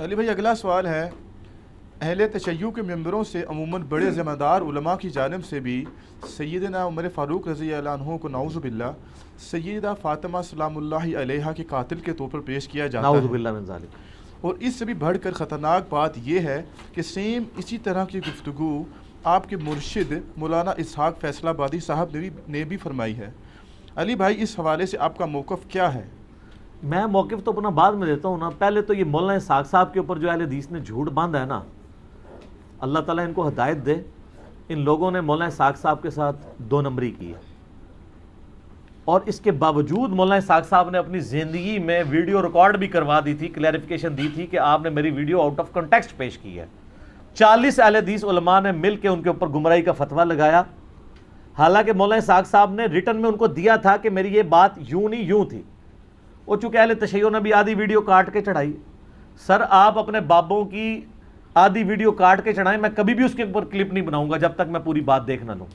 علی بھائی اگلا سوال ہے، اہل تشیع کے ممبروں سے عموماً بڑے ذمہ دار علماء کی جانب سے بھی سیدنا عمر فاروق رضی اللہ عنہ کو نعوذ باللہ سیدہ فاطمہ سلام اللہ علیہا کے قاتل کے طور پر پیش کیا جاتا ہے، نعوذ باللہ من ذالک۔ اور اس سے بھی بڑھ کر خطرناک بات یہ ہے کہ سیم اسی طرح کی گفتگو آپ کے مرشد مولانا اسحاق فیصل آبادی صاحب نے بھی فرمائی ہے۔ علی بھائی اس حوالے سے آپ کا موقف کیا ہے؟ میں موقف تو اپنا بعد میں دیتا ہوں نا، پہلے تو یہ مولانا اسحاق صاحب کے اوپر جو اہل حدیث نے جھوٹ باندھا ہے نا، اللہ تعالیٰ ان کو ہدایت دے۔ ان لوگوں نے مولانا اسحاق صاحب کے ساتھ 2 نمبری کی ہے، اور اس کے باوجود مولانا اسحاق صاحب نے اپنی زندگی میں ویڈیو ریکارڈ بھی کروا دی تھی، کلیریفیکیشن دی تھی کہ آپ نے میری ویڈیو آؤٹ آف کنٹیکسٹ پیش کی ہے۔ 40 اہل حدیث علماء نے مل کے ان کے اوپر گمراہی کا فتویٰ لگایا، حالانکہ مولانا اسحاق صاحب نے ریٹن میں ان کو دیا تھا کہ میری یہ بات یوں نہیں یوں تھی۔ وہ چونکہ اہل تشیع نے بھی آدھی ویڈیو کاٹ کے چڑھائی۔ سر آپ اپنے بابوں کی آدھی ویڈیو کاٹ کے چڑھائیں، میں کبھی بھی اس کے اوپر کلپ نہیں بناؤں گا جب تک میں پوری بات دیکھ نہ لوں۔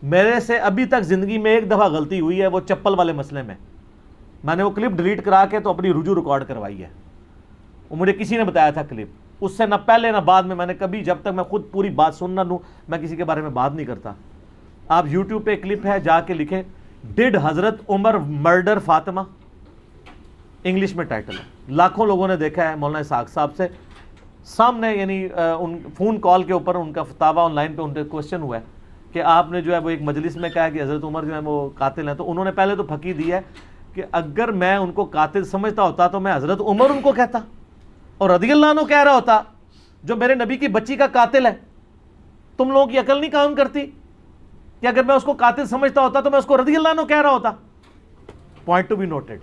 میرے سے ابھی تک زندگی میں ایک دفعہ غلطی ہوئی ہے، وہ چپل والے مسئلے میں نے وہ کلپ ڈیلیٹ کرا کے تو اپنی رجوع ریکارڈ کروائی ہے، وہ مجھے کسی نے بتایا تھا کلپ، اس سے نہ پہلے نہ بعد میں نے کبھی، جب تک میں خود پوری بات سن نہ لوں میں کسی کے بارے میں بات نہیں کرتا۔ آپ یوٹیوب پہ کلپ ہے، جا کے لکھیں ڈڈ حضرت عمر مرڈر فاطمہ، انگلش میں ٹائٹل ہے، لاکھوں لوگوں نے دیکھا ہے۔ مولانا اسحاق صاحب سے سامنے یعنی فون کال کے اوپر ان کا فتاویٰ آن لائن پہ ان سے کوشچن ہوا ہے کہ آپ نے جو ہے وہ ایک مجلس میں کہا کہ حضرت عمر جو ہے وہ قاتل ہیں، تو انہوں نے پہلے تو پھکی دی ہے کہ اگر میں ان کو قاتل سمجھتا ہوتا تو میں حضرت عمر ان کو کہتا اور رضی اللہ عنہ کہہ رہا ہوتا، جو میرے نبی کی بچی کا قاتل ہے۔ تم لوگوں کی عقل نہیں کام کرتی کہ اگر میں اس کو قاتل سمجھتا ہوتا تو میں اس کو رضی اللہ عنہ کہہ رہا ہوتا؟ Point to be noted.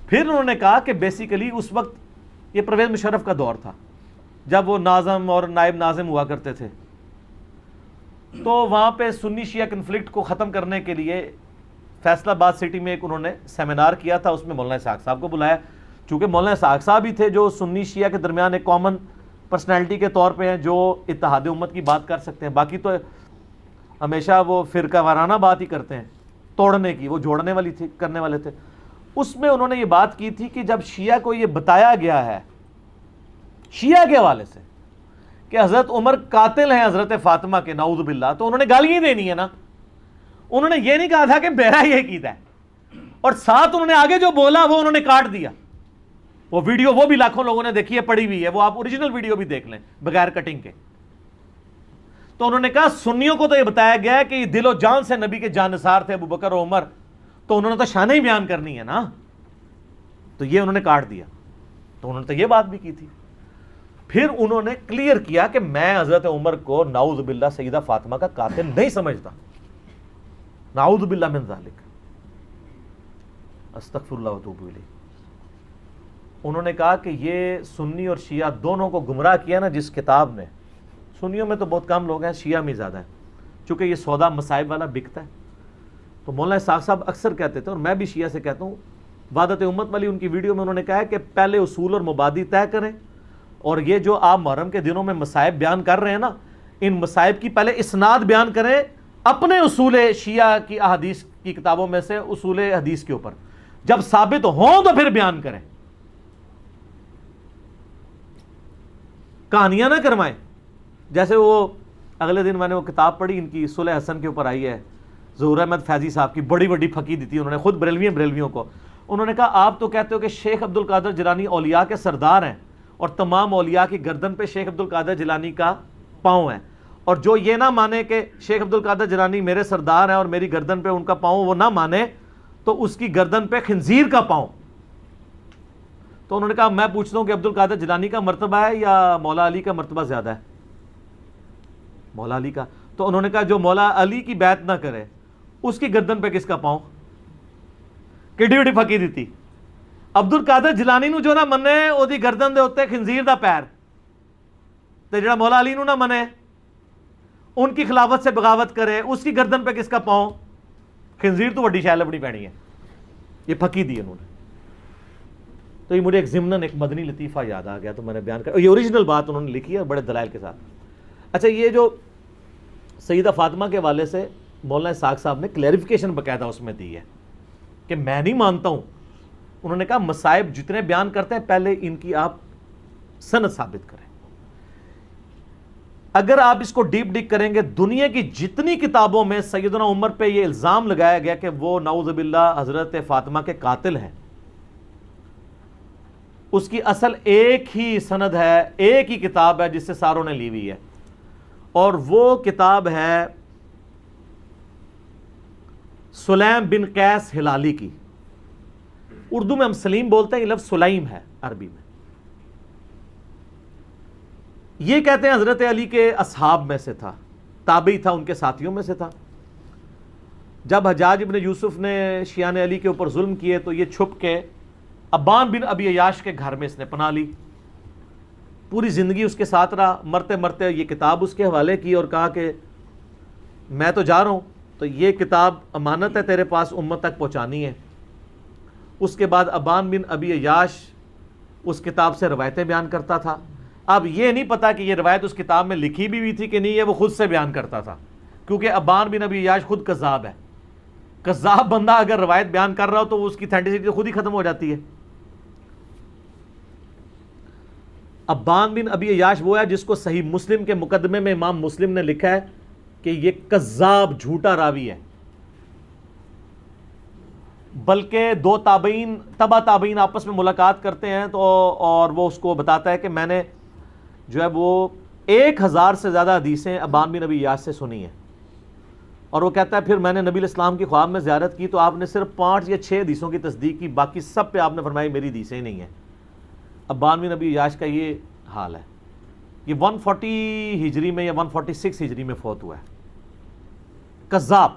پھر انہوں نے کہا کہ بیسیکلی اس وقت یہ پرویز مشرف کا دور تھا جب وہ ناظم اور نائب ناظم ہوا کرتے تھے، تو وہاں پہ سنی شیعہ کنفلکٹ کو ختم کرنے کے لیے فیصل آباد سٹی میں ایک انہوں نے سیمینار کیا تھا، اس میں مولانا اسحاق صاحب کو بلایا، چونکہ مولانا اسحاق صاحب ہی تھے جو سنی شیعہ کے درمیان ایک کامن پرسنالٹی کے طور پہ ہیں جو اتحاد امت کی بات کر سکتے ہیں، باقی تو ہمیشہ وہ فرقہ وارانہ بات ہی کرتے ہیں، توڑنے کی، وہ جوڑنے والی تھی، کرنے والے تھے۔ اس میں انہوں نے یہ بات کی تھی کہ جب شیعہ کو یہ بتایا گیا ہے شیعہ کے حوالے سے کہ حضرت عمر قاتل ہیں حضرت فاطمہ کے، نعوذ باللہ، تو انہوں نے گالیاں دینی ہے نا، انہوں نے یہ نہیں کہا تھا کہ میرا یہ عقیدہ ہے، اور ساتھ انہوں نے آگے جو بولا وہ انہوں نے کاٹ دیا۔ وہ ویڈیو وہ بھی لاکھوں لوگوں نے دیکھی ہے، پڑی ہوئی ہے، وہ آپ اوریجنل ویڈیو بھی دیکھ لیں بغیر کٹنگ کے۔ تو انہوں نے کہا سنیوں کو تو یہ بتایا گیا ہے کہ یہ دل و جان سے نبی کے جانثار تھے ابو بکر و عمر، تو انہوں نے تو شانیں ہی بیان کرنی ہے نا، تو یہ انہوں نے کاٹ دیا۔ تو انہوں نے تو یہ بات بھی کی تھی۔ پھر انہوں نے کلیئر کیا کہ میں حضرت عمر کو نعوذ باللہ سیدہ فاطمہ کا قاتل نہیں سمجھتا، نعوذ باللہ من ذالک، استغفر اللہ واتوب الیہ۔ انہوں نے کہا کہ یہ سنی اور شیعہ دونوں کو گمراہ کیا نا جس کتاب نے، سنیوں میں تو بہت کم لوگ ہیں، شیعہ میں زیادہ ہیں، چونکہ یہ سودا مصائب والا بکتا ہے۔ تو مولانا اسحاق صاحب اکثر کہتے تھے، اور میں بھی شیعہ سے کہتا ہوں، وحدت امت والی ان کی ویڈیو میں انہوں نے کہا ہے کہ پہلے اصول اور مبادی طے کریں، اور یہ جو آپ محرم کے دنوں میں مصائب بیان کر رہے ہیں نا، ان مصائب کی پہلے اسناد بیان کریں اپنے اصول شیعہ کی احادیث کی کتابوں میں سے، اصول حدیث کے اوپر، جب ثابت ہوں تو پھر بیان کریں، کہانیاں نہ کروائیں۔ جیسے وہ اگلے دن میں نے وہ کتاب پڑھی ان کی صلح حسن کے اوپر آئی ہے، ظہور احمد فیضی صاحب کی، بڑی بڑی پھکی دی تھی انہوں نے، خود بریلویوں کو۔ انہوں نے کہا آپ تو کہتے ہو کہ شیخ عبد القادر جیلانی اولیاء کے سردار ہیں، اور تمام اولیاء کی گردن پہ شیخ عبد القادر جیلانی کا پاؤں ہے، اور جو یہ نہ مانے کہ شیخ عبد القادر جیلانی میرے سردار ہیں اور میری گردن پہ ان کا پاؤں وہ نہ مانے، تو اس کی گردن پہ خنزیر کا پاؤں۔ تو انہوں نے کہا میں پوچھتا ہوں کہ عبد القادر جیلانی کا مرتبہ ہے یا مولا علی کا مرتبہ زیادہ ہے؟ مولا علی کا۔ تو انہوں نے کہا جو مولا علی کی بیعت نہ کرے اس کی گردن پہ کس کا پاؤں؟ کڈی وڈی پھکی دیتی۔ عبد القادر جیلانی نو جو نہ منے او دی گردن دے اوتے خنزیر دا پیر، تے جڑا مولا علی نو نہ منے ان کی خلافت سے بغاوت کرے اس کی گردن پہ کس کا پاؤں؟ خنزیر تو وڈی شے لبنی پینی ہے۔ یہ پھکی دی انہوں نے۔ تو یہ مجھے ایک ضمناً ایک مدنی لطیفہ یاد آ گیا تو میں نے بیان کر، یہ اوریجنل بات انہوں نے لکھی ہے بڑے دلائل کے ساتھ۔ اچھا، یہ جو سیدہ فاطمہ کے حوالے سے مولانا اسحاق صاحب نے کلیریفیکیشن باقاعدہ اس میں دی ہے کہ میں نہیں مانتا ہوں انہوں نے کہا مصائب جتنے بیان کرتے ہیں پہلے ان کی آپ سند ثابت کریں. اگر آپ اس کو ڈیپ ڈگ کریں گے دنیا کی جتنی کتابوں میں سیدنا عمر پہ یہ الزام لگایا گیا کہ وہ نعوذ باللہ حضرت فاطمہ کے قاتل ہیں، اس کی اصل ایک ہی سند ہے، ایک ہی کتاب ہے جس سے ساروں نے لی ہوئی ہے، اور وہ کتاب ہے سلیم بن قیس ہلالی کی. اردو میں ہم سلیم بولتے ہیں، یہ لفظ سلیم ہے عربی میں. یہ کہتے ہیں حضرت علی کے اصحاب میں سے تھا، تابعی تھا، ان کے ساتھیوں میں سے تھا. جب حجاج ابن یوسف نے شیعان علی کے اوپر ظلم کیے تو یہ چھپ کے ابان بن ابی عیاش کے گھر میں اس نے پناہ لی، پوری زندگی اس کے ساتھ رہا. مرتے مرتے یہ کتاب اس کے حوالے کی اور کہا کہ میں تو جا رہا ہوں، تو یہ کتاب امانت ہے تیرے پاس، امت تک پہنچانی ہے. اس کے بعد ابان بن ابی عیاش اس کتاب سے روایتیں بیان کرتا تھا. اب یہ نہیں پتا کہ یہ روایت اس کتاب میں لکھی بھی ہوئی تھی کہ نہیں، یہ وہ خود سے بیان کرتا تھا، کیونکہ ابان بن ابی عیاش خود کذاب ہے. کذاب بندہ اگر روایت بیان کر رہا ہو تو اس کی اتھینٹسٹی خود ہی ختم ہو جاتی ہے. ابان بن ابی عیاش وہ ہے جس کو صحیح مسلم کے مقدمے میں امام مسلم نے لکھا ہے کہ یہ کذاب جھوٹا راوی ہے. بلکہ دو تابعین تبع تابعین آپس میں ملاقات کرتے ہیں تو اور وہ اس کو بتاتا ہے کہ میں نے جو ہے وہ 1000 سے زیادہ حدیثیں ابان بن ابی عیاش سے سنی ہیں. اور وہ کہتا ہے پھر میں نے نبی الاسلام کی خواب میں زیارت کی تو آپ نے صرف 5 یا 6 حدیثوں کی تصدیق کی، باقی سب پہ آپ نے فرمایا میری حدیثیں ہی نہیں ہیں. ابان بن ابی عیاش کا یہ حال ہے. یہ 140 ہجری میں یا 146 ہجری میں فوت ہوا ہے. کذاب.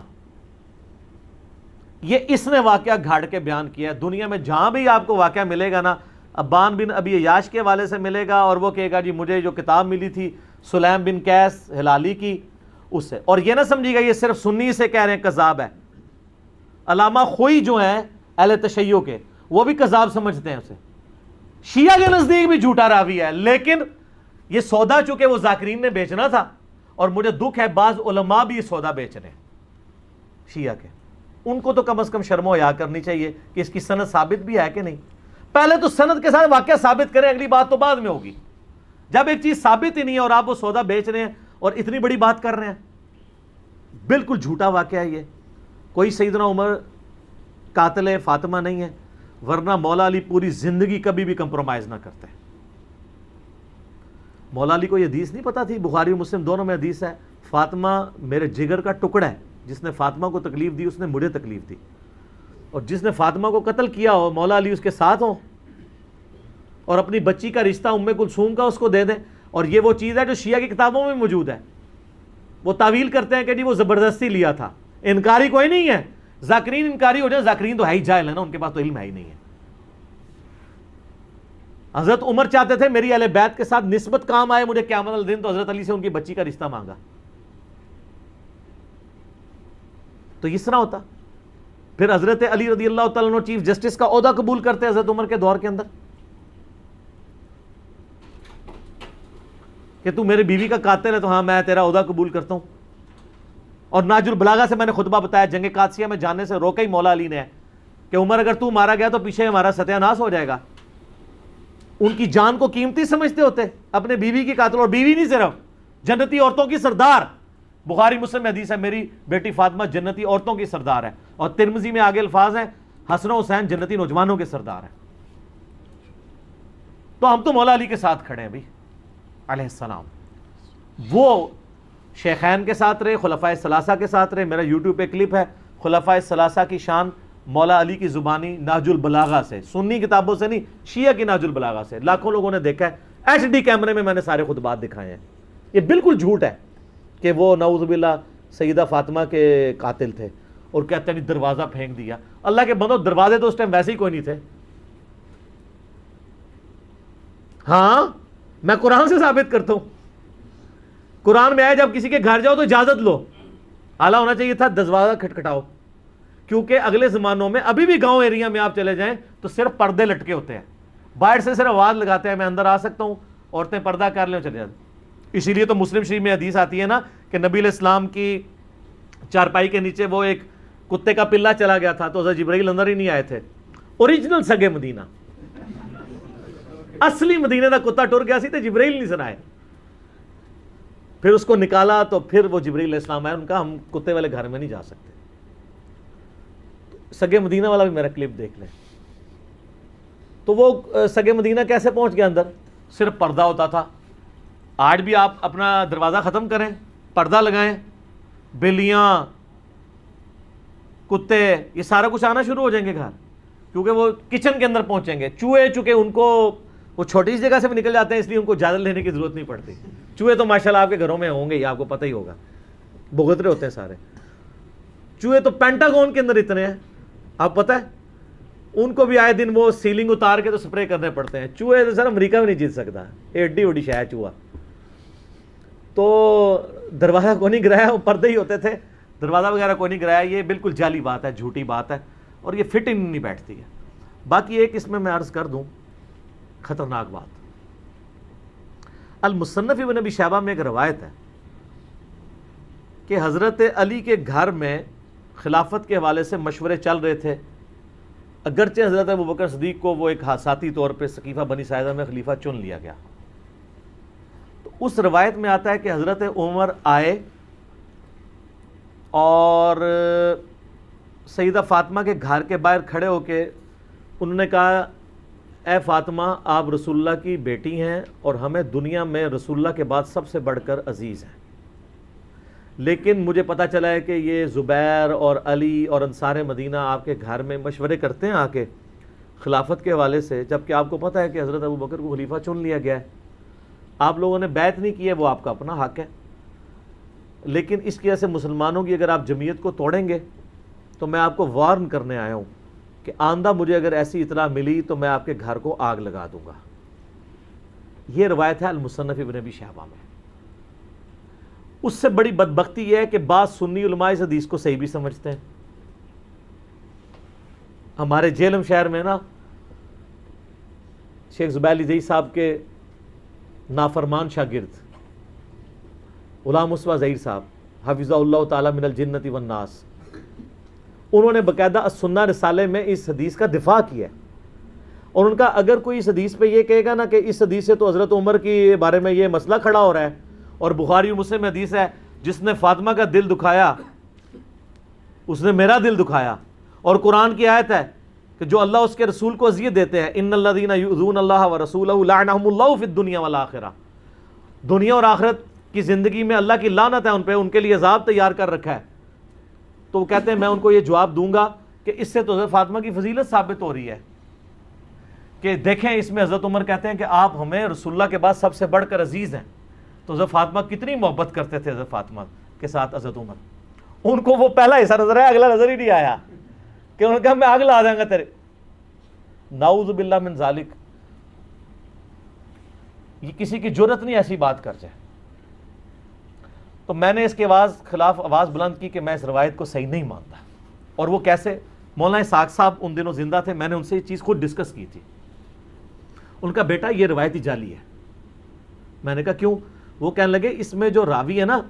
یہ اس نے واقعہ گھاڑ کے بیان کیا ہے. دنیا میں جہاں بھی آپ کو واقعہ ملے گا نا، ابان بن ابی عیاش کے حوالے سے ملے گا، اور وہ کہے گا جی مجھے جو کتاب ملی تھی سلیم بن قیس ہلالی کی اس سے. اور یہ نہ سمجھیے گا یہ صرف سنی سے کہہ رہے ہیں کذاب ہے. علامہ خوئی جو ہیں اہل تشیع کے، وہ بھی کذاب سمجھتے ہیں اسے. شیعہ کے نزدیک بھی جھوٹا راوی ہے، لیکن یہ سودا چونکہ وہ ذاکرین نے بیچنا تھا، اور مجھے دکھ ہے بعض علماء بھی یہ سودا بیچ رہے ہیں شیعہ کے. ان کو تو کم از کم شرم و حیا کرنی چاہیے کہ اس کی سند ثابت بھی ہے کہ نہیں. پہلے تو سند کے ساتھ واقعہ ثابت کریں، اگلی بات تو بعد میں ہوگی. جب ایک چیز ثابت ہی نہیں ہے اور آپ وہ سودا بیچ رہے ہیں اور اتنی بڑی بات کر رہے ہیں، بالکل جھوٹا واقعہ ہے یہ. کوئی سیدنا عمر قاتل فاطمہ نہیں ہے، ورنہ مولا علی پوری زندگی کبھی بھی کمپرومائز نہ کرتے. مولا علی کو یہ حدیث نہیں پتا تھی، بخاری و مسلم دونوں میں حدیث ہے، فاطمہ میرے جگر کا ٹکڑا ہے، جس نے فاطمہ کو تکلیف دی اس نے مجھے تکلیف دی، اور جس نے فاطمہ کو قتل کیا ہو مولا علی اس کے ساتھ ہوں، اور اپنی بچی کا رشتہ ام کلثوم کا اس کو دے دیں. اور یہ وہ چیز ہے جو شیعہ کی کتابوں میں موجود ہے. وہ تعویل کرتے ہیں کہ جی وہ زبردستی لیا تھا. انکاری کوئی نہیں ہے، ذاکرین انکاری ہو جائے، ذاکرین تو ہے ہی جاہل ہے نا، ان کے پاس تو علم ہے ہی نہیں ہے. حضرت عمر چاہتے تھے میری اہل بیت کے ساتھ نسبت کام آئے مجھے قیامت والے دن، تو حضرت علی سے ان کی بچی کا رشتہ مانگا. تو اس طرح ہوتا. پھر حضرت علی رضی اللہ تعالیٰ عنہ چیف جسٹس کا عہدہ قبول کرتے حضرت عمر کے دور کے اندر کہ تو میرے بیوی کا قاتل ہے تو ہاں میں تیرا عہدہ قبول کرتا ہوں. اور ناج البلاغہ سے میں نے خطبہ بتایا، جنگ قادسیہ میں جانے سے روکا ہی مولا علی نے کہ عمر اگر تو مارا گیا تو پیچھے ہمارا ستیہ ناس ہو جائے گا. ان کی جان کو قیمتی سمجھتے ہوتے، اپنے بیوی کی قاتل، اور بیوی نہیں صرف جنتی عورتوں کی سردار. بخاری مسلم میں حدیث ہے میری بیٹی فاطمہ جنتی عورتوں کی سردار ہے، اور ترمذی میں آگے الفاظ ہیں حسن و حسین جنتی نوجوانوں کے سردار ہیں. تو ہم تو مولا علی کے ساتھ کھڑے ہیں بھائی علیہ السلام. وہ شیخین کے ساتھ رہے، خلفائے ثلاثہ کے ساتھ رہے. میرا یوٹیوب پہ کلپ ہے خلفائے ثلاثہ کی شان مولا علی کی زبانی نہج البلاغہ سے، سنی کتابوں سے نہیں، شیعہ کی نہج البلاغہ سے. لاکھوں لوگوں نے دیکھا ہے، HD کیمرے میں نے سارے خطبات دکھائے ہیں. یہ بالکل جھوٹ ہے کہ وہ نعوذ باللہ سیدہ فاطمہ کے قاتل تھے، اور کہتے ہیں دروازہ پھینک دیا. اللہ کے بندو دروازے تو اس ٹائم ویسے ہی کوئی نہیں تھے. ہاں میں قرآن سے ثابت کرتا ہوں. قرآن میں آیا جب کسی کے گھر جاؤ تو اجازت لو. اعلیٰ ہونا چاہیے تھا دروازہ کھٹکھٹاؤ، کیونکہ اگلے زمانوں میں ابھی بھی گاؤں ایریا میں آپ چلے جائیں تو صرف پردے لٹکے ہوتے ہیں، باہر سے صرف آواز لگاتے ہیں میں اندر آ سکتا ہوں، عورتیں پردہ کر لیں چلے جاتے. اسی لیے تو مسلم شریف میں حدیث آتی ہے نا کہ نبی علیہ السلام کی چارپائی کے نیچے وہ ایک کتے کا پلہ چلا گیا تھا تو حضرت جبرائیل اندر ہی نہیں آئے تھے. اوریجنل سگے مدینہ، اصلی مدینے دا کتا ٹر گیا سی تے جبرائیل نہیں سنائے. پھر اس کو نکالا تو پھر وہ جبرائیل علیہ السلام آئے، ان کا ہم کتے والے گھر میں نہیں جا سکتے. سگے مدینہ والا بھی میرا کلپ دیکھ لیں. تو وہ سگے مدینہ کیسے پہنچ گیا اندر؟ صرف پردہ ہوتا تھا. آج بھی آپ اپنا دروازہ ختم کریں، پردہ لگائیں، بلیاں، کتے، یہ سارا کچھ آنا شروع ہو جائیں گے گھر، کیونکہ وہ کچن کے اندر پہنچیں گے. چوہے چونکہ ان کو وہ چھوٹی سی جگہ سے بھی نکل جاتے ہیں، اس لیے ان کو اجازت لینے کی ضرورت نہیں پڑتی. چوہے تو ماشاءاللہ آپ کے گھروں میں ہوں گے ہی، آپ کو پتہ ہی ہوگا، بھگترے ہوتے ہیں سارے. چوہے تو پینٹاگون کے اندر اتنے ہیں، آپ پتہ ہے ان کو بھی آئے دن وہ سیلنگ اتار کے تو سپرے کرنے پڑتے ہیں. چوہے تو سر امریکہ میں نہیں جیت سکتا، ایڈی وڈی شے ہے چوہا. تو دروازہ کو نہیں گرایا، وہ پردے ہی ہوتے تھے، دروازہ وغیرہ کو نہیں گرایا. یہ بالکل جعلی بات ہے، جھوٹی بات ہے، اور یہ فٹ ان نہیں بیٹھتی ہے. باقی ایک اس میں عرض کر دوں خطرناک بات. المصنف ابن ابی شیبہ میں ایک روایت ہے کہ حضرت علی کے گھر میں خلافت کے حوالے سے مشورے چل رہے تھے، اگرچہ حضرت ابوبکر صدیق کو وہ ایک حادثاتی طور پہ سقیفہ بنی ساعدہ میں خلیفہ چن لیا گیا. تو اس روایت میں آتا ہے کہ حضرت عمر آئے اور سیدہ فاطمہ کے گھر کے باہر کھڑے ہو کے انہوں نے کہا، اے فاطمہ آپ رسول اللہ کی بیٹی ہیں اور ہمیں دنیا میں رسول اللہ کے بعد سب سے بڑھ کر عزیز ہیں، لیکن مجھے پتہ چلا ہے کہ یہ زبیر اور علی اور انصار مدینہ آپ کے گھر میں مشورے کرتے ہیں آ کے خلافت کے حوالے سے، جبکہ آپ کو پتہ ہے کہ حضرت ابوبکر کو خلیفہ چن لیا گیا ہے. آپ لوگوں نے بیعت نہیں کی ہے، وہ آپ کا اپنا حق ہے، لیکن اس کی وجہ سے مسلمانوں کی اگر آپ جمعیت کو توڑیں گے تو میں آپ کو وارن کرنے آیا ہوں کہ آئندہ مجھے اگر ایسی اطلاع ملی تو میں آپ کے گھر کو آگ لگا دوں گا. یہ روایت ہے المصنف ابن ابی شیبہ میں. اس سے بڑی بدبختی یہ ہے کہ بعض سنی علماء اس حدیث کو صحیح بھی سمجھتے ہیں. ہمارے جہلم شہر میں نا شیخ زبیر علی زئی صاحب کے نافرمان شاگرد غلام مصطفیٰ ظہیر صاحب حفظہ اللہ تعالی من الجنت والناس، انہوں نے باقاعدہ السنہ رسالے میں اس حدیث کا دفاع کیا ہے. اور ان کا اگر کوئی اس حدیث پہ یہ کہے گا نا کہ اس حدیث سے تو حضرت عمر کے بارے میں یہ مسئلہ کھڑا ہو رہا ہے، اور بخاری و مسلم حدیث ہے جس نے فاطمہ کا دل دکھایا اس نے میرا دل دکھایا، اور قرآن کی آیت ہے کہ جو اللہ اس کے رسول کو اذیت دیتے ہیں، ان الذین یؤذون اللہ ورسولہ لعنہم اللہ فی الدنیا والآخرہ، دنیا اور آخرت کی زندگی میں اللہ کی لعنت ہے ان پہ، ان کے لیے عذاب تیار کر رکھا ہے. تو وہ کہتے ہیں میں ان کو یہ جواب دوں گا کہ اس سے تو حضرت فاطمہ کی فضیلت ثابت ہو رہی ہے کہ دیکھیں اس میں حضرت عمر کہتے ہیں کہ آپ ہمیں رسول اللہ کے بعد سب سے بڑھ کر عزیز ہیں. تو حضرت فاطمہ کتنی محبت کرتے تھے حضرت فاطمہ کے ساتھ حضرت عمر. ان کو وہ پہلا حصہ نظر آیا، اگلا نظر ہی نہیں آیا کہ انہوں نے کہا میں آگ لا دیں گا تیرے. نعوذ باللہ من ذالک، یہ کسی کی جرت نہیں ایسی بات کر جائے. تو میں نے اس کے خلاف آواز بلند کی کہ میں اس روایت کو صحیح نہیں مانتا. اور وہ کیسے؟ مولانا اسحاق صاحب ان دنوں زندہ تھے، میں نے ان سے یہ چیز خود ڈسکس کی تھی. ان کا بیٹا یہ روایت ہی جعلی ہے. میں نے کہا کیوں؟ وہ کہنے لگے اس میں جو راوی ہے نا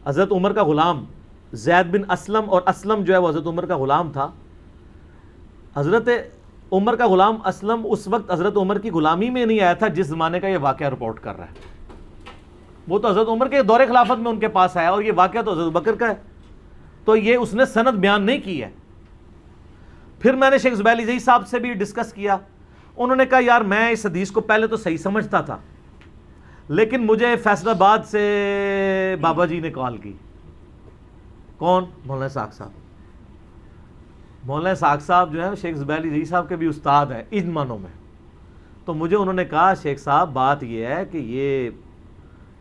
حضرت عمر کا غلام زید بن اسلم، اور اسلم جو ہے وہ حضرت عمر کا غلام تھا. حضرت عمر کا غلام اسلم اس وقت حضرت عمر کی غلامی میں نہیں آیا تھا جس زمانے کا یہ واقعہ رپورٹ کر رہا ہے. وہ تو حضرت عمر کے دور خلافت میں ان کے پاس آیا، اور یہ واقعہ تو حضرت بکر کا ہے. تو یہ اس نے سند بیان نہیں کی ہے. پھر میں نے شیخ زبیر علی زئی صاحب سے بھی ڈسکس کیا. انہوں نے کہا یار میں اس حدیث کو پہلے تو صحیح سمجھتا تھا، لیکن مجھے فیصل آباد سے بابا جی نے کال کی. کون؟ مولانا اسحاق صاحب. مولانا اسحاق صاحب جو ہے شیخ زبیر علی زئی صاحب کے بھی استاد ہیں ان معنوں میں. تو مجھے انہوں نے کہا شیخ صاحب بات یہ ہے کہ یہ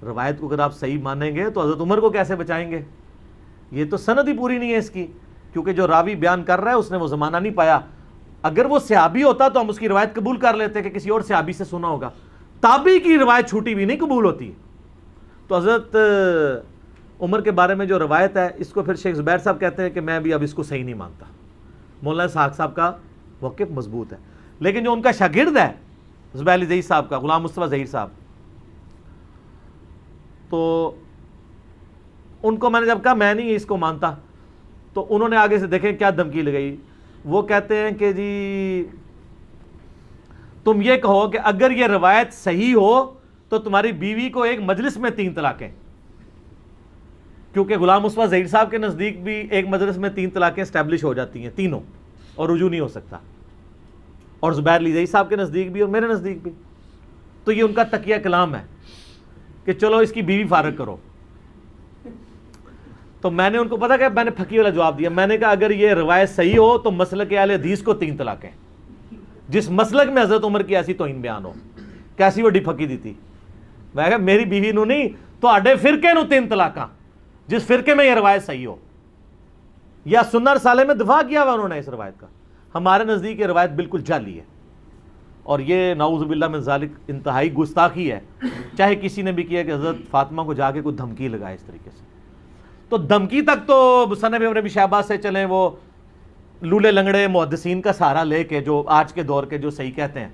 روایت کو اگر آپ صحیح مانیں گے تو حضرت عمر کو کیسے بچائیں گے؟ یہ تو سند ہی پوری نہیں ہے اس کی، کیونکہ جو راوی بیان کر رہا ہے اس نے وہ زمانہ نہیں پایا. اگر وہ صحابی ہوتا تو ہم اس کی روایت قبول کر لیتے کہ کسی اور صحابی سے سنا ہوگا. تابعی کی روایت چھوٹی بھی نہیں قبول ہوتی. تو حضرت عمر کے بارے میں جو روایت ہے اس کو پھر شیخ زبیر صاحب کہتے ہیں کہ میں بھی اب اس کو صحیح نہیں مانتا. مولانا اسحاق صاحب کا موقف مضبوط ہے، لیکن جو ان کا شاگرد ہے زبیر علی زئی صاحب کا غلام مصطفیٰ ظہیر صاحب، تو ان کو میں نے جب کہا میں نہیں اس کو مانتا، تو انہوں نے آگے سے دیکھیں کیا دھمکی لگائی. وہ کہتے ہیں کہ جی تم یہ کہو کہ اگر یہ روایت صحیح ہو تو تمہاری بیوی کو ایک مجلس میں 3 طلاقیں، کیونکہ غلام مصطفیٰ ظہیر صاحب کے نزدیک بھی ایک مجلس میں 3 طلاقیں اسٹیبلش ہو جاتی ہیں تینوں، اور رجوع نہیں ہو سکتا، اور زبیر لیزئی صاحب کے نزدیک بھی اور میرے نزدیک بھی. تو یہ ان کا تقیہ کلام ہے کہ چلو اس کی بیوی فارغ کرو. تو میں نے ان کو پتا کہ میں نے پھکی والا جواب دیا. میں نے کہا اگر یہ روایت صحیح ہو تو مسلک اہل حدیث کو 3 طلاقیں، جس مسلک میں حضرت عمر کی ایسی توہین بیان ہو، کیسی وڈی پھکی دی تھی. میں کہا میری بیوی نو نہیں تو آڈے فرقے نو 3 طلاقاں، جس فرقے میں یہ روایت صحیح ہو. یا سنہ رسالے میں دفاع کیا ہوا انہوں نے اس روایت کا. ہمارے نزدیک یہ روایت بالکل جعلی ہے، اور یہ نعوذ باللہ من ذالک انتہائی گستاخی ہے. چاہے کسی نے بھی کیا کہ حضرت فاطمہ کو جا کے کوئی دھمکی لگائے اس طریقے سے، تو دھمکی تک تو مصنف ابن ابی شیبہ سے چلیں، وہ لولے لنگڑے محدثین کا سہارا لے کے جو آج کے دور کے جو صحیح کہتے ہیں.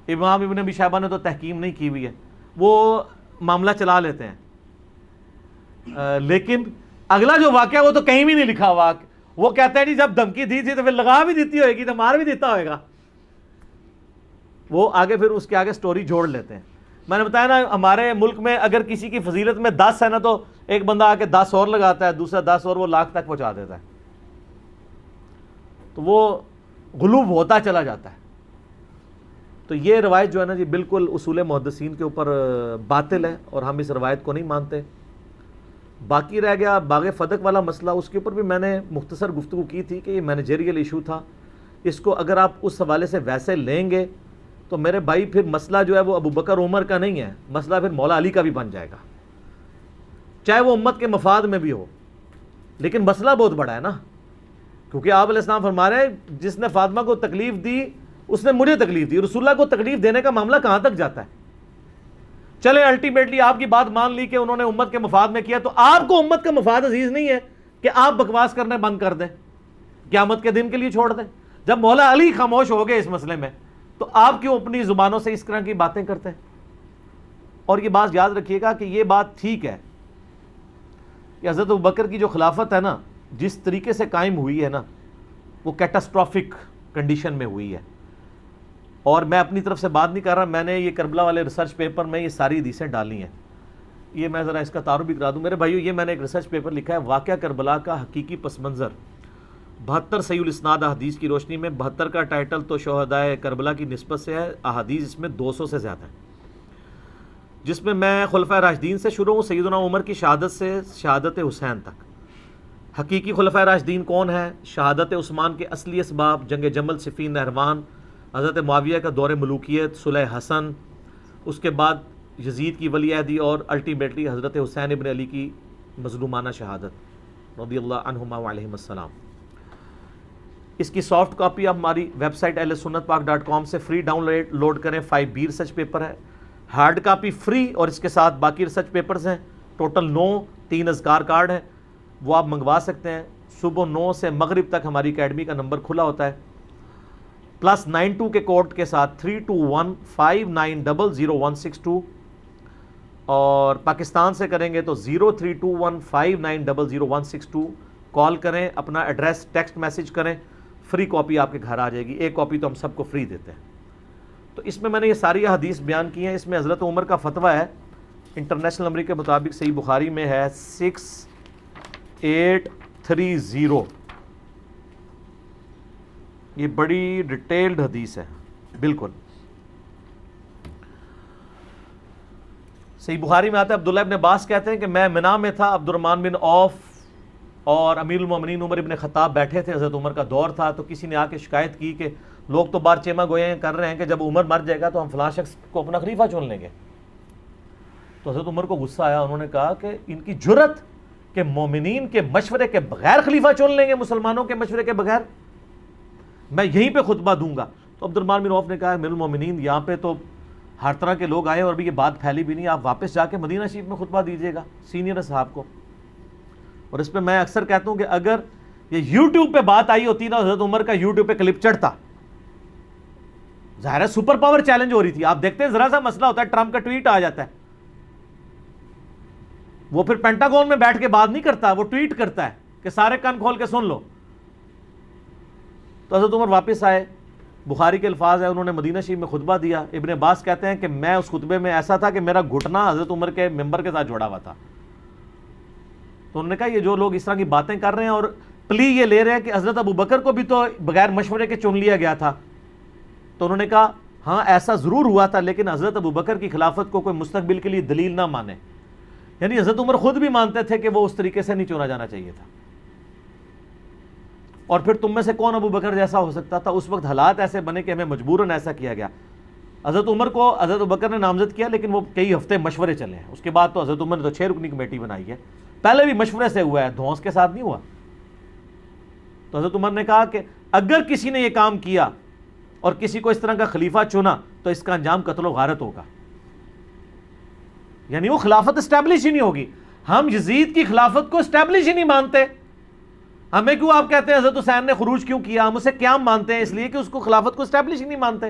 امام ابن ابی شیبہ نے تو تحقیم نہیں کی ہوئی ہے، وہ معاملہ چلا لیتے ہیں، لیکن اگلا جو واقعہ وہ تو کہیں بھی نہیں لکھا ہوا. وہ کہتے ہیں جی جب دھمکی دی تھی تو پھر لگا بھی دیتی ہوئے گی تو مار بھی دیتا ہوئے گا. وہ آگے پھر اس کے آگے سٹوری جوڑ لیتے ہیں. میں نے بتایا نا ہمارے ملک میں اگر کسی کی فضیلت میں 10 ہے نا تو ایک بندہ آ کے 10 اور لگاتا ہے، دوسرا 10 اور، وہ لاکھ تک پہنچا دیتا ہے. تو وہ غلوب ہوتا چلا جاتا ہے. تو یہ روایت جو ہے نا جی بالکل اصول محدثین کے اوپر باطل ہے، اور ہم اس روایت کو نہیں مانتے. باقی رہ گیا باغ فدق والا مسئلہ، اس کے اوپر بھی میں نے مختصر گفتگو کی تھی کہ یہ مینیجریل ایشو تھا. اس کو اگر آپ اس حوالے سے ویسے لیں گے تو میرے بھائی پھر مسئلہ جو ہے وہ ابو بکر عمر کا نہیں ہے، مسئلہ پھر مولا علی کا بھی بن جائے گا، چاہے وہ امت کے مفاد میں بھی ہو. لیکن مسئلہ بہت بڑا ہے نا، کیونکہ آپ علیہ السلام فرما رہے ہیں جس نے فاطمہ کو تکلیف دی اس نے مجھے تکلیف دی. رسول اللہ کو تکلیف دینے کا معاملہ کہاں تک جاتا ہے؟ چلے الٹیمیٹلی آپ کی بات مان لی کہ انہوں نے امت کے مفاد میں کیا، تو آپ کو امت کا مفاد عزیز نہیں ہے کہ آپ بکواس کرنے بند کر دیں، قیامت کے دن کے لیے چھوڑ دیں. جب مولا علی خاموش ہو گئے اس مسئلے میں تو آپ کیوں اپنی زبانوں سے اس طرح کی باتیں کرتے ہیں؟ اور یہ بات یاد رکھیے گا کہ یہ بات ٹھیک ہے کہ حضرت ابوبکر کی جو خلافت ہے نا جس طریقے سے قائم ہوئی ہے نا وہ کیٹاسٹرافک کنڈیشن میں ہوئی ہے. اور میں اپنی طرف سے بات نہیں کر رہا، میں نے یہ کربلا والے ریسرچ پیپر میں یہ ساری حدیثیں ڈالی ہیں. یہ میں ذرا اس کا تعارف بھی کرا دوں میرے بھائیو. یہ میں نے ایک ریسرچ پیپر لکھا ہے، واقعہ کربلا کا حقیقی پس منظر 72 صحیح الاسناد احادیث کی روشنی میں. 72 کا ٹائٹل تو شہدائے کربلا کی نسبت سے ہے، احادیث اس میں 200 سے زیادہ ہیں، جس میں میں خلفائے راشدین سے شروع ہوں، سیدنا عمر کی شہادت سے شہادت حسین تک. حقیقی خلفائے راشدین کون ہیں؟ شہادت عثمان کے اصلی اسباب، جنگ جمل، صفین، نہروان، حضرت معاویہ کا دور ملوکیت، صلح حسن، اس کے بعد یزید کی ولی عہدی، اور الٹیمیٹلی حضرت حسین ابن علی کی مظلومانہ شہادت رضی اللہ عنہما وعلیہم السلام. اس کی سافٹ کاپی آپ ہماری ویب سائٹ ahlsunnatpak.com سے فری ڈاؤن لوڈ کریں. 5B ریسرچ پیپر ہے، ہارڈ کاپی فری، اور اس کے ساتھ باقی ریسرچ پیپرز ہیں ٹوٹل 9. 3 اذکار کارڈ ہیں، وہ آپ منگوا سکتے ہیں. صبح 9 سے مغرب تک ہماری اکیڈمی کا نمبر کھلا ہوتا ہے، +92 کے کوڈ کے ساتھ 3215900162، اور پاکستان سے کریں گے تو 032159000162. کال کریں، اپنا ایڈریس ٹیکسٹ میسج کریں، فری کاپی آپ کے گھر آ جائے گی. ایک کاپی تو ہم سب کو فری دیتے ہیں. تو اس میں نے یہ ساری حدیث بیان کی ہیں. اس میں حضرت عمر کا فتویٰ ہے، انٹرنیشنل نمبر کے مطابق صحیح بخاری میں ہے 6830. یہ بڑی ڈیٹیلڈ حدیث ہے بالکل. صحیح بخاری میں آتا ہے، عبداللہ ابن عباس کہتے ہیں کہ میں منا میں تھا، عبد الرحمن بن عوف اور امیر المومنین عمر ابن خطاب بیٹھے تھے، حضرت عمر کا دور تھا. تو کسی نے آ کے شکایت کی کہ لوگ تو بار چیما گوئے کر رہے ہیں کہ جب عمر مر جائے گا تو ہم فلاں شخص کو اپنا خلیفہ چن لیں گے. تو حضرت عمر کو غصہ آیا، انہوں نے کہا کہ ان کی جرت کہ مومنین کے مشورے کے بغیر خلیفہ چن لیں گے، مسلمانوں کے مشورے کے بغیر، میں یہیں پہ خطبہ دوں گا. تو عبد الرحمن بن عوف نے کہا امیر المومنین یہاں پہ تو ہر طرح کے لوگ آئے اور ابھی یہ بات پھیلی بھی نہیں، آپ واپس جا کے مدینہ شریف میں خطبہ دیجیے گا سینئر صاحب کو. اور اس پہ میں اکثر کہتا ہوں کہ اگر یہ یوٹیوب پہ بات آئی ہوتی نا، حضرت عمر کا یوٹیوب پہ کلپ چڑھتا، ظاہر ہے سپر پاور چیلنج ہو رہی تھی. آپ دیکھتے ہیں ذرا سا مسئلہ ہوتا ہے، ٹرمپ کا ٹویٹ آ جاتا ہے، وہ پھر پینٹاگون میں بیٹھ کے بات نہیں کرتا، وہ ٹویٹ کرتا ہے کہ سارے کان کھول کے سن لو. تو حضرت عمر واپس آئے، بخاری کے الفاظ ہیں، انہوں نے مدینہ شریف میں خطبہ دیا. ابن عباس کہتے ہیں کہ میں اس خطبے میں ایسا تھا کہ میرا گھٹنا حضرت عمر کے ممبر کے ساتھ جڑا ہوا تھا. تو انہوں نے کہا یہ جو لوگ اس طرح کی باتیں کر رہے ہیں اور پلی یہ لے رہے ہیں کہ حضرت ابو بکر کو بھی تو بغیر مشورے کے چن لیا گیا تھا. تو انہوں نے کہا ہاں ایسا ضرور ہوا تھا، لیکن حضرت ابو بکر کی خلافت کو کوئی مستقبل کے لیے دلیل نہ مانے. یعنی حضرت عمر خود بھی مانتے تھے کہ وہ اس طریقے سے نہیں چنا جانا چاہیے تھا. اور پھر تم میں سے کون ابو بکر جیسا ہو سکتا تھا؟ اس وقت حالات ایسے بنے کہ ہمیں مجبوراً ایسا کیا گیا. حضرت عمر کو حضرت ابو بکر نے نامزد کیا، لیکن وہ کئی ہفتے مشورے چلے ہیں. اس کے بعد تو حضرت عمر نے تو 6 رکنی کمیٹی بنائی ہے. پہلے بھی مشورے سے ہوا ہے، دھونس کے ساتھ نہیں ہوا. تو حضرت عمر نے کہا کہ اگر کسی نے یہ کام کیا اور کسی کو اس طرح کا خلیفہ چنا تو اس کا انجام قتل و غارت ہوگا. یعنی وہ خلافت اسٹیبلش ہی نہیں ہوگی. ہم یزید کی خلافت کو اسٹیبلش ہی نہیں مانتے. ہمیں کیوں آپ کہتے ہیں حضرت حسین نے خروج کیوں کیا؟ ہم اسے قیام مانتے ہیں، اس لیے کہ اس کو خلافت کو اسٹیبلش ہی نہیں مانتے.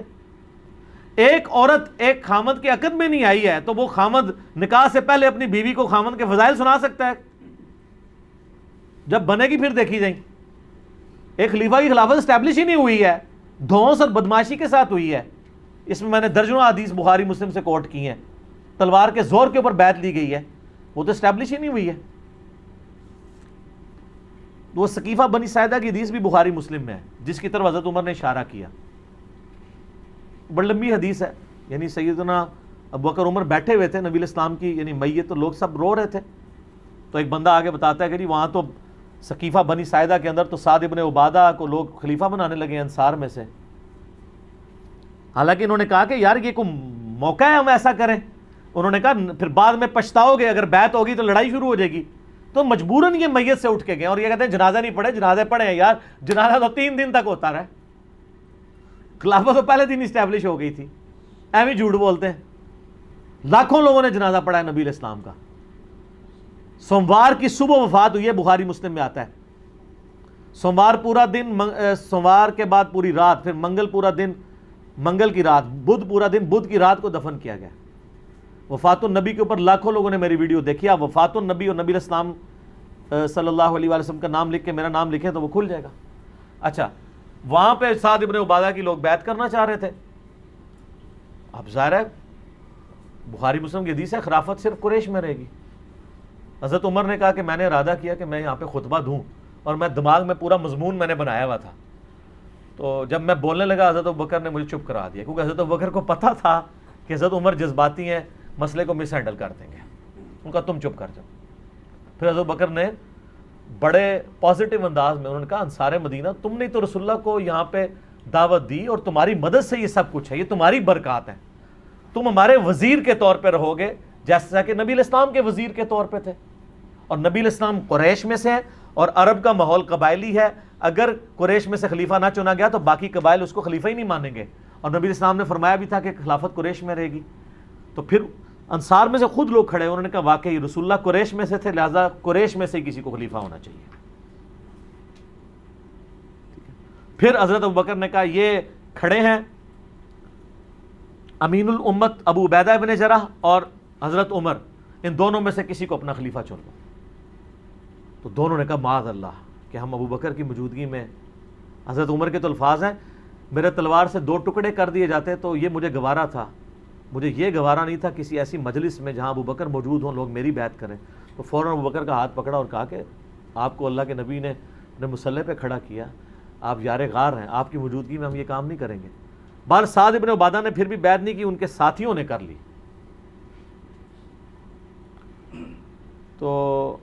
ایک عورت ایک خامد کے عقد میں نہیں آئی ہے تو وہ خامد نکاح سے پہلے اپنی بیوی کو خامد کے فضائل سنا سکتا ہے؟ جب بنے گی پھر دیکھی جائیں. ایک خلیفہ کی خلافت اسٹیبلش ہی نہیں ہوئی ہے، دھونس اور بدماشی کے ساتھ ہوئی ہے. اس میں نے درجنوں حدیث بخاری مسلم سے کوٹ کی ہیں. تلوار کے زور کے اوپر بیعت لی گئی ہے، وہ تو اسٹیبلش ہی نہیں ہوئی ہے. وہ سقیفہ بنی ساعدہ کی حدیث بھی بخاری مسلم میں ہے، جس کی طرف حضرت عمر نے اشارہ کیا. بڑی لمبی حدیث ہے. یعنی سیدنا ابو بکر عمر بیٹھے ہوئے تھے، نبی الاسلام کی یعنی میت، تو لوگ سب رو رہے تھے. تو ایک بندہ آگے بتاتا ہے کہ جی وہاں تو سقیفہ بنی ساعدہ کے اندر تو سعد ابن عبادہ کو لوگ خلیفہ بنانے لگے انصار میں سے. حالانکہ انہوں نے کہا کہ یار یہ کوئی موقع ہے ہم ایسا کریں. انہوں نے کہا پھر بعد میں پچھتاؤ گے، اگر بیعت ہوگی تو لڑائی شروع ہو جائے گی. تو مجبوراً یہ میت سے اٹھ کے گئے اور یہ کہتے ہیں جنازہ نہیں پڑھے. جنازے پڑھے ہیں یار، جنازہ تو 3 دن تک ہوتا رہا. خلافت تو پہلے دن اسٹیبلش ہو گئی تھی. ایویں جھوٹ بولتے ہیں. لاکھوں لوگوں نے جنازہ پڑھا ہے نبی علیہ السلام کا. سوموار کی صبح وفات ہوئی ہے، بخاری مسلم میں آتا ہے. سوموار پورا دن، سوموار کے بعد پوری رات، پھر منگل پورا دن، منگل کی رات، بدھ پورا دن، بدھ کی رات کو دفن کیا گیا. وفات النبی کے اوپر لاکھوں لوگوں نے میری ویڈیو دیکھی. آپ وفات النبی اور نبی علیہ السلام صلی اللہ علیہ وسلم کا نام لکھ کے میرا نام لکھیں تو وہ کھل جائے گا. اچھا، وہاں پہ سعد ابن عبادہ کی لوگ بیعت کرنا چاہ رہے تھے. اب ظاہر ہے بخاری مسلم کی حدیث ہے خلافت صرف قریش میں رہے گی. حضرت عمر نے کہا کہ میں نے ارادہ کیا کہ میں یہاں پہ خطبہ دوں، اور میں دماغ میں پورا مضمون میں نے بنایا ہوا تھا. تو جب میں بولنے لگا حضرت ابوبکر نے مجھے چپ کرا دیا، کیونکہ حضرت ابوبکر کو پتہ تھا کہ حضرت عمر جذباتی ہیں، مسئلے کو مس ہینڈل کر دیں گے. ان کا تم چپ کر جاؤ. پھر حضرت ابوبکر نے بڑے پازیٹیو انداز میں انہوں نے کہا انصار مدینہ، تم نے تو رسول اللہ کو یہاں پہ دعوت دی اور تمہاری مدد سے یہ سب کچھ ہے، یہ تمہاری برکات ہیں. تم ہمارے وزیر کے طور پہ رہو گے جیسا کہ نبی علیہ السلام کے وزیر کے طور پہ تھے. اور نبی علیہ السلام قریش میں سے ہیں اور عرب کا ماحول قبائلی ہے. اگر قریش میں سے خلیفہ نہ چنا گیا تو باقی قبائل اس کو خلیفہ ہی نہیں مانیں گے. اور نبی علیہ السلام نے فرمایا بھی تھا کہ خلافت قریش میں رہے گی. تو پھر انصار میں سے خود لوگ کھڑے، انہوں نے کہا واقعی رسول اللہ قریش میں سے تھے، لہذا قریش میں سے کسی کو خلیفہ ہونا چاہیے. پھر حضرت ابوبکر نے کہا یہ کھڑے ہیں امین الامت ابو عبیدہ ابن جرح اور حضرت عمر، ان دونوں میں سے کسی کو اپنا خلیفہ چن لو. تو دونوں نے کہا معاذ اللہ کہ ہم ابو بکر کی موجودگی میں. حضرت عمر کے تو الفاظ ہیں میرے تلوار سے 2 ٹکڑے کر دیے جاتے تو یہ مجھے گوارا تھا، مجھے یہ گوارا نہیں تھا کسی ایسی مجلس میں جہاں ابو بکر موجود ہوں، لوگ میری بیعت کریں. تو فوراً ابو بکر کا ہاتھ پکڑا اور کہا کہ آپ کو اللہ کے نبی نے اپنے مسلح پہ کھڑا کیا، آپ یار غار ہیں، آپ کی موجودگی میں ہم یہ کام نہیں کریں گے. بہر سعد ابن عبادہ نے پھر بھی بیعت نہیں کی، ان کے ساتھیوں نے کر لی. تو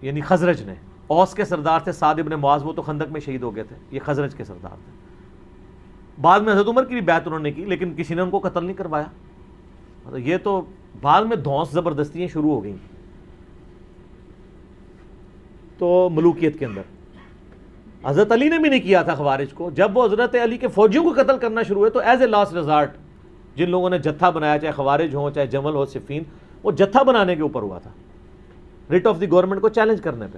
یعنی خزرج نے، اوس کے سردار تھے سعد ابن معاذ، وہ تو خندق میں شہید ہو گئے تھے، یہ خزرج کے سردار تھے. بعد میں حضرت عمر کی بھی بیعت انہوں نے کی، لیکن کسی نے ان کو قتل نہیں کروایا. یہ تو بعد میں دھونس زبردستیاں شروع ہو گئیں. تو ملوکیت کے اندر حضرت علی نے بھی نہیں کیا تھا خوارج کو. جب وہ حضرت علی کے فوجیوں کو قتل کرنا شروع ہوئے تو ایز اے لاسٹ ریزارٹ جن لوگوں نے جتھا بنایا، چاہے خوارج ہوں چاہے جمل ہو صفین، وہ جتھا بنانے کے اوپر ہوا تھا ریٹ آف دی گورنمنٹ کو چیلنج کرنے پہ.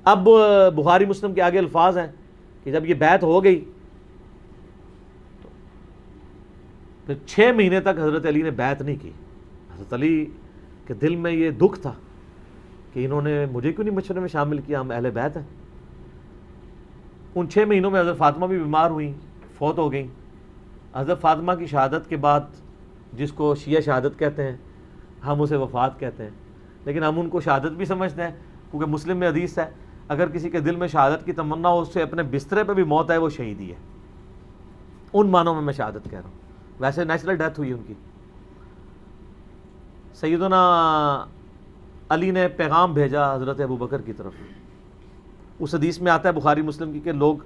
اب بخاری مسلم کے آگے الفاظ ہیں کہ جب یہ بیعت ہو گئی تو پھر 6 مہینے تک حضرت علی نے بیعت نہیں کی. حضرت علی کے دل میں یہ دکھ تھا کہ انہوں نے مجھے کیوں نہیں مشورے میں شامل کیا، ہم اہل بیعت ہیں. ان 6 مہینوں میں حضرت فاطمہ بھی بیمار ہوئیں، فوت ہو گئیں۔ حضرت فاطمہ کی شہادت کے بعد، جس کو شیعہ شہادت کہتے ہیں، ہم اسے وفات کہتے ہیں، لیکن ہم ان کو شہادت بھی سمجھتے ہیں، کیونکہ مسلم میں حدیث ہے اگر کسی کے دل میں شہادت کی تمنا ہو، اس سے اپنے بسترے پہ بھی موت آئے، وہ شہید ہی ہے۔ ان معنوں میں شہادت کہہ رہا ہوں، ویسے نیچرل ڈیتھ ہوئی ان کی۔ سیدنا علی نے پیغام بھیجا حضرت ابوبکر کی طرف۔ اس حدیث میں آتا ہے بخاری مسلم کی کہ لوگ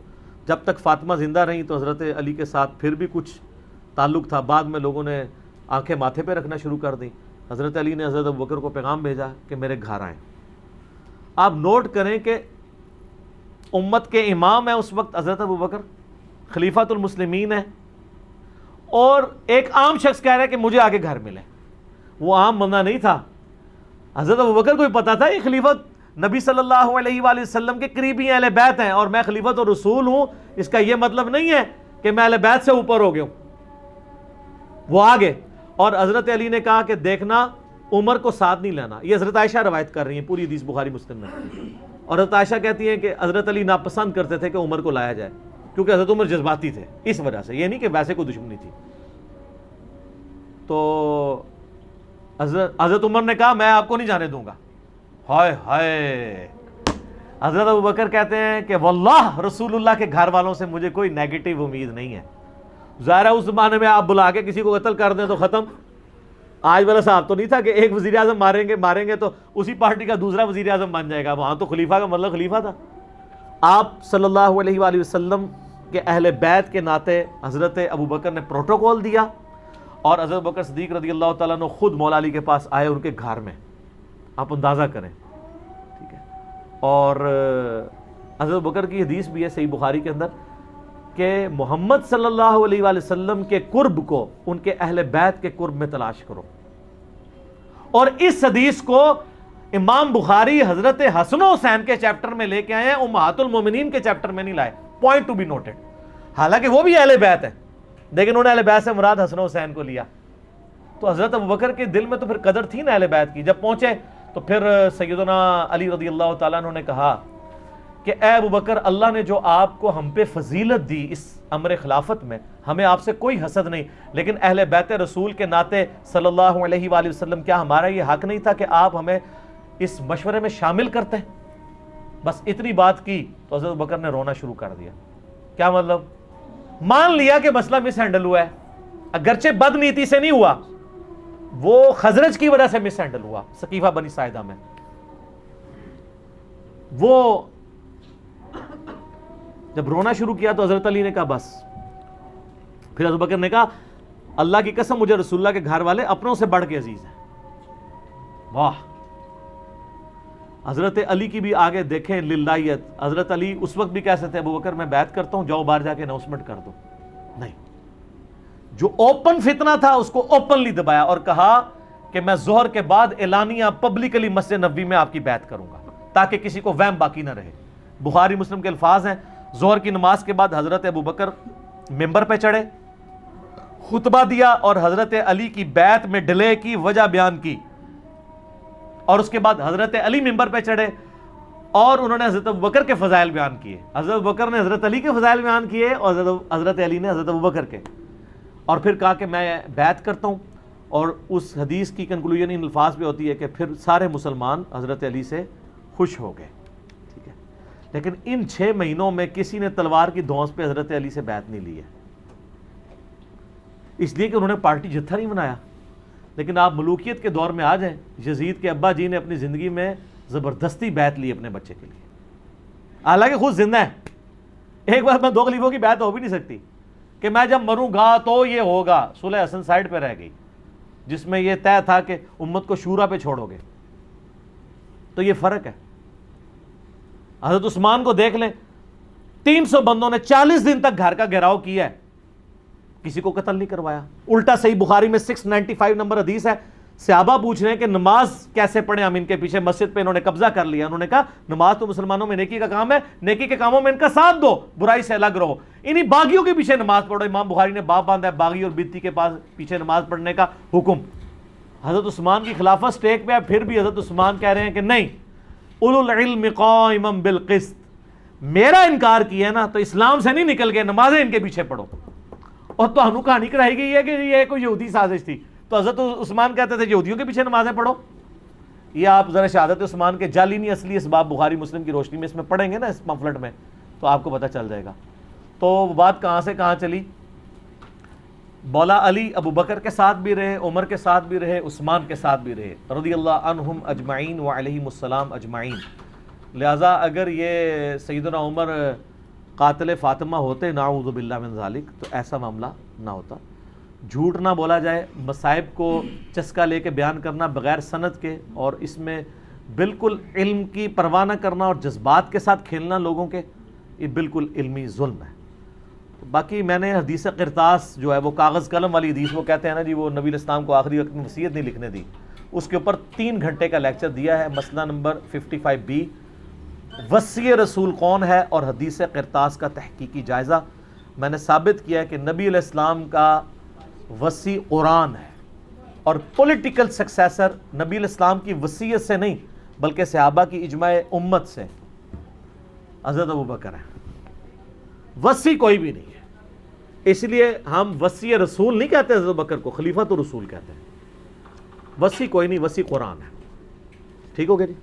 جب تک فاطمہ زندہ رہیں تو حضرت علی کے ساتھ پھر بھی کچھ تعلق تھا، بعد میں لوگوں نے آنکھیں ماتھے پہ رکھنا شروع کر دیں۔ حضرت علی نے حضرت ابوبکر کو پیغام بھیجا کہ میرے گھر آئیں۔ آپ نوٹ کریں کہ امت کے امام ہیں اس وقت حضرت ابوبکر، خلیفۃ المسلمین ہیں، اور ایک عام شخص کہہ رہا ہے کہ مجھے آگے گھر ملے۔ وہ عام بندہ نہیں تھا، حضرت ابوبکر کو بھی پتا تھا یہ خلیفت نبی صلی اللہ علیہ وآلہ وسلم کے قریبی اہل بیت ہیں، اور میں خلیفت اور رسول ہوں، اس کا یہ مطلب نہیں ہے کہ میں اہل بیت سے اوپر ہو گیا ہوں۔ وہ آگے، اور حضرت علی نے کہا کہ دیکھنا عمر کو ساتھ نہیں لینا۔ یہ حضرت عائشہ روایت کر رہی ہیں، پوری حدیث بخاری مسلم میں، اور حضرت عائشہ کہتی ہیں کہ حضرت علی ناپسند کرتے تھے کہ عمر کو لایا جائے، کیونکہ حضرت عمر جذباتی تھے، اس وجہ سے، یہ نہیں کہ ویسے کوئی دشمنی تھی۔ تو حضرت عمر نے کہا میں آپ کو نہیں جانے دوں گا۔ ہائے ہائے، حضرت ابوبکر کہتے ہیں کہ واللہ رسول اللہ کے گھر والوں سے مجھے کوئی نیگیٹو امید نہیں ہے۔ ظاہر ہے اس زمانے میں آپ بلا کے کسی کو قتل کر دیں تو ختم۔ آج والا صاحب تو نہیں تھا کہ ایک وزیر اعظم ماریں گے تو اسی پارٹی کا دوسرا وزیر اعظم بن جائے گا، وہاں تو خلیفہ کا مطلب خلیفہ تھا۔ آپ صلی اللہ علیہ وآلہ وسلم کے اہل بیت کے ناطے حضرت ابوبکر نے پروٹوکول دیا، اور حضرت ابوبکر صدیق رضی اللہ تعالیٰ عنہ خود مولا علی کے پاس آئے ان کے گھر میں۔ آپ اندازہ کریں، ٹھیک ہے۔ اور حضرت ابوبکر کی حدیث بھی ہے صحیح بخاری کے اندر کہ محمد صلی اللہ علیہ وآلہ وسلم کے قرب کو ان کے اہل بیت کے قرب میں تلاش کرو۔ اور اس حدیث کو امام بخاری حضرت حسن و حسین کے چیپٹر میں لے کے آئے ہیں، امہات المومنین کے چیپٹر میں نہیں لائے۔ پوائنٹ ٹو بی نوٹڈ، حالانکہ وہ بھی اہل بیت ہیں، لیکن انہوں نے اہل بیت سے مراد حسن و حسین کو لیا۔ تو حضرت ابوبکر کے دل میں تو پھر قدر تھی نا اہل بیت کی۔ جب پہنچے تو پھر سیدنا علی رضی اللہ تعالیٰ عنہ نے کہا کہ اے ابوبکر، اللہ نے جو آپ کو ہم پہ فضیلت دی اس امر خلافت میں، ہمیں آپ سے کوئی حسد نہیں، لیکن اہل بیت رسول کے ناطے صلی اللہ علیہ وآلہ وسلم کیا ہمارا یہ حق نہیں تھا کہ آپ ہمیں اس مشورے میں شامل کرتے ہیں؟ بس اتنی بات کی تو حضرت ابوبکر نے رونا شروع کر دیا۔ کیا مطلب؟ مان لیا کہ مسئلہ مس ہینڈل ہوا ہے، اگرچہ بد نیتی سے نہیں ہوا، وہ خزرج کی وجہ سے مس ہینڈل ہوا سقیفہ بنی ساعدہ میں۔ وہ جب رونا شروع کیا تو حضرت علی نے کہا بس۔ پھر حضرت بکر نے کہا اللہ کی قسم مجھے رسول اللہ کے گھر والے اپنوں سے بڑھ کے عزیز ہیں۔ واہ، حضرت علی کی بھی آگے دیکھیں للہیت۔ حضرت علی اس وقت بھی کہہ سکتے ابوبکر میں بیعت کرتا ہوں، جاؤ باہر جا کے اناؤنسمنٹ کر دو، نہیں، جو اوپن فتنہ تھا اس کو اوپنلی دبایا اور کہا کہ میں ظہر کے بعد اعلانیہ پبلکلی مسجد نبوی میں آپ کی بیعت کروں گا تاکہ کسی کو وہم باقی نہ رہے۔ بخاری مسلم کے الفاظ ہیں، ظہر کی نماز کے بعد حضرت ابوبکر ممبر پہ چڑھے، خطبہ دیا اور حضرت علی کی بیعت میں ڈیلے کی وجہ بیان کی، اور اس کے بعد حضرت علی ممبر پہ چڑھے اور انہوں نے حضرت ابوبکر کے فضائل بیان کیے۔ حضرت ابوبکر نے حضرت علی کے فضائل بیان کیے اور حضرت علی نے حضرت ابوبکر کے، اور پھر کہا کہ میں بیعت کرتا ہوں۔ اور اس حدیث کی کنکلوژن ان الفاظ پہ ہوتی ہے کہ پھر سارے مسلمان حضرت علی سے خوش ہو گئے، ٹھیک ہے۔ لیکن ان 6 مہینوں میں کسی نے تلوار کی دھونس پہ حضرت علی سے بیعت نہیں لی ہے، اس لیے کہ انہوں نے پارٹی جتھا نہیں بنایا۔ لیکن آپ ملوکیت کے دور میں آ جائیں، یزید کے ابا جی نے اپنی زندگی میں زبردستی بیعت لی اپنے بچے کے لیے، حالانکہ خود زندہ ہے۔ ایک بار میں 2 خلیفوں کی بیعت ہو بھی نہیں سکتی کہ میں جب مروں گا تو یہ ہوگا۔ صلح حسن سائڈ پہ رہ گئی جس میں یہ طے تھا کہ امت کو شورا پہ چھوڑو گے، تو یہ فرق ہے۔ حضرت عثمان کو دیکھ لیں، 300 بندوں نے 40 دن تک گھر کا گھیراؤ کیا ہے، کسی کو قتل نہیں کروایا۔ الٹا صحیح بخاری میں 695 نمبر حدیث ہے، صحابہ پوچھ رہے ہیں کہ نماز کیسے پڑھیں ہم ان کے پیچھے، مسجد پہ انہوں نے قبضہ کر لیا۔ انہوں نے کہا نماز تو مسلمانوں میں نیکی کا کام ہے، نیکی کے کاموں میں ان کا ساتھ دو، برائی سے الگ رہو، انہی باغیوں کے پیچھے نماز پڑھو۔ امام بخاری نے باب باندھا ہے باغی اور بدتی کے پاس پیچھے نماز پڑھنے کا حکم۔ حضرت عثمان کی خلافت سٹیک پہ ہے، پھر بھی حضرت عثمان کہہ رہے ہیں کہ نہیں، اولو العلم قائما بالقسط، میرا انکار کیا نا تو اسلام سے نہیں نکل گئے، نمازیں ان کے پیچھے پڑھو. اور تو ہم کہانی کرائی گئی ہے کہ یہ کوئی یہودی سازش تھی. تو حضرت عثمان کہتے تھے یہودیوں کے پیچھے نمازیں پڑھو. یہ آپ ذرا شہادت عثمان کے جعلی نہیں اصلی اسباب بخاری مسلم کی روشنی میں اس میں پڑھیں گے نا اس پمفلٹ میں تو آپ کو پتہ چل جائے گا. تو بات کہاں سے کہاں چلی. مولا علی ابو بکر کے ساتھ بھی رہے، عمر کے ساتھ بھی رہے، عثمان کے ساتھ بھی رہے رضی اللہ عنہم اجمعین وعلیہم السلام اجمعین. لہٰذا اگر یہ سیدنا عمر قاتل فاطمہ ہوتے نعوذ باللہ من ذالک تو ایسا معاملہ نہ ہوتا. جھوٹ نہ بولا جائے، مصائب کو چسکا لے کے بیان کرنا بغیر سند کے اور اس میں بالکل علم کی پرواہ نہ کرنا اور جذبات کے ساتھ کھیلنا لوگوں کے، یہ بالکل علمی ظلم ہے. باقی میں نے حدیث قرطاس جو ہے وہ کاغذ قلم والی حدیث، وہ کہتے ہیں نا جی وہ نبی الاسلام کو آخری وقت میں وصیت نہیں لکھنے دی، اس کے اوپر 3 گھنٹے کا لیکچر دیا ہے. مسئلہ نمبر 55B وصی رسول کون ہے اور حدیث قرطاس کا تحقیقی جائزہ. میں نے ثابت کیا ہے کہ نبی علیہ السلام کا وصی قرآن ہے اور پولیٹیکل سکسیسر نبی علیہ السلام کی وصیت سے نہیں بلکہ صحابہ کی اجماع امت سے حضرت ابو بکر ہے. وصی کوئی بھی نہیں ہے. اس لیے ہم وصی رسول نہیں کہتے حضرت بکر کو، خلیفۃ الرسول کہتے ہیں. وصی کوئی نہیں، وصی قرآن ہے. ٹھیک ہو گیا جی.